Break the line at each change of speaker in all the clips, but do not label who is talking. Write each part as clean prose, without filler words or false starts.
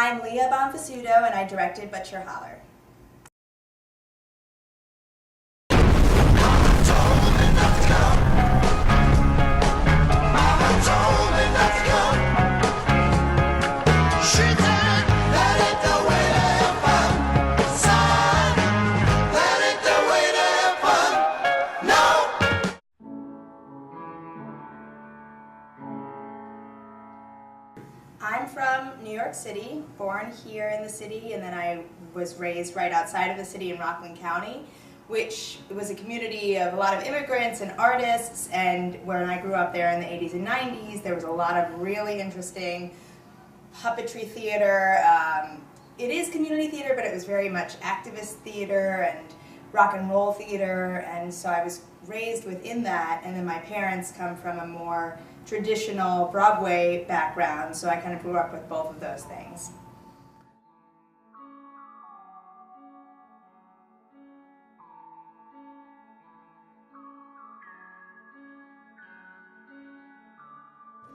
I'm Leah Bonvissuto, and I directed But You're Holler. I'm from New York City, born here in the city, and then I was raised right outside of the city in Rockland County, which was a community of a lot of immigrants and artists, and when I grew up there in the 80s and 90s, there was a lot of really interesting puppetry theater. It is community theater, but it was very much activist theater and rock and roll theater, and so I was raised within that, and then my parents come from a more traditional Broadway background, so I kind of grew up with both of those things.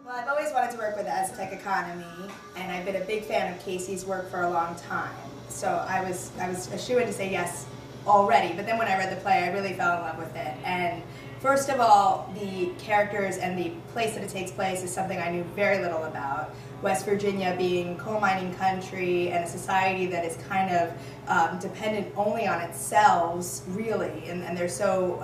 Well, I've always wanted to work with the Aztec economy, and I've been a big fan of Casey's work for a long time. So I was a shoo-in to say yes already, but then when I read the play, I really fell in love with it. And first of all, the characters and the place that it takes place is something I knew very little about. West Virginia being coal mining country and a society that is kind of dependent only on itself, really, and they're so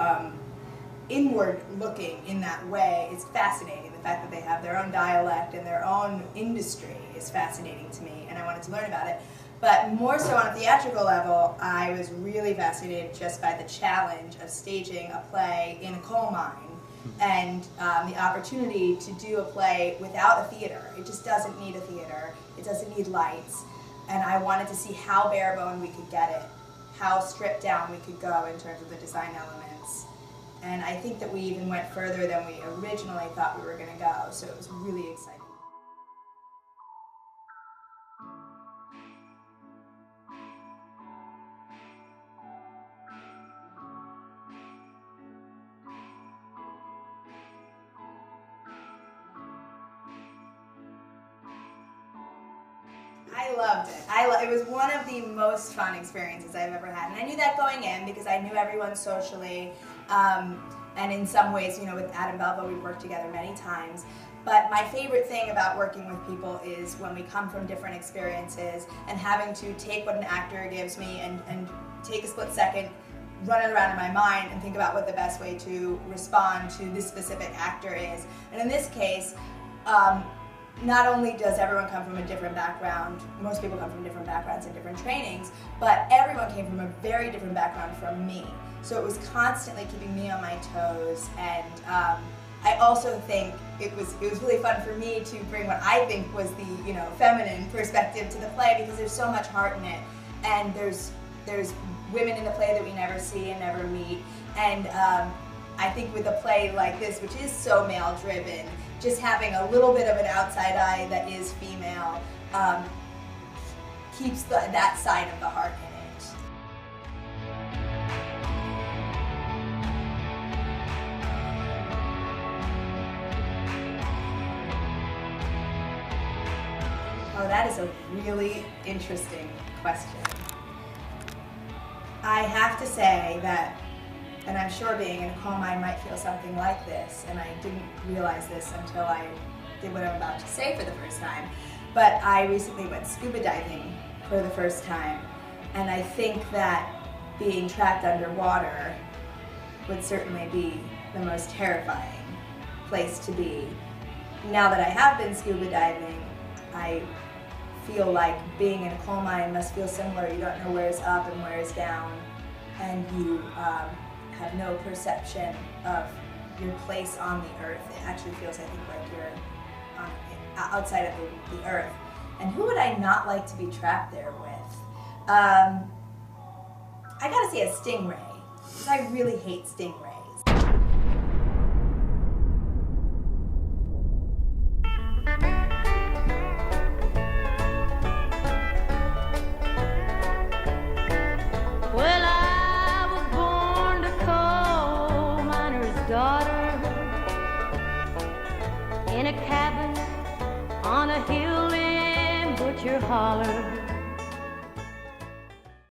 inward looking in that way. It's fascinating. The fact that they have their own dialect and their own industry is fascinating to me, and I wanted to learn about it. But more so on a theatrical level, I was really fascinated just by the challenge of staging a play in a coal mine and the opportunity to do a play without a theater. It just doesn't need a theater. It doesn't need lights. And I wanted to see how bare bone we could get it, how stripped down we could go in terms of the design elements. And I think that we even went further than we originally thought we were going to go, so it was really exciting. I loved it. It was one of the most fun experiences I've ever had, and I knew that going in because I knew everyone socially, and in some ways, you know, with Adam Belva, we've worked together many times. But my favorite thing about working with people is when we come from different experiences and having to take what an actor gives me and take a split second, run it around in my mind and think about what the best way to respond to this specific actor is. And in this case, not only does everyone come from a different background, most people come from different backgrounds and different trainings, but everyone came from a very different background from me. So it was constantly keeping me on my toes, and I also think it was really fun for me to bring what I think was the feminine perspective to the play, because there's so much heart in it, and there's women in the play that we never see and never meet, and I think with a play like this, which is so male-driven, just having a little bit of an outside eye that is female keeps that side of the heart in it. Oh, that is a really interesting question. I have to say that, and I'm sure being in a coal mine might feel something like this, and I didn't realize this until I did what I'm about to say for the first time, but I recently went scuba diving for the first time, and I think that being trapped underwater would certainly be the most terrifying place to be. Now that I have been scuba diving, I feel like being in a coal mine must feel similar. You don't know where's up and where's down, and you have no perception of your place on the earth. It actually feels, I think, like you're outside of the earth. And who would I not like to be trapped there with? I gotta say a stingray, because I really hate stingrays.
In a cabin on a hill in get your holler.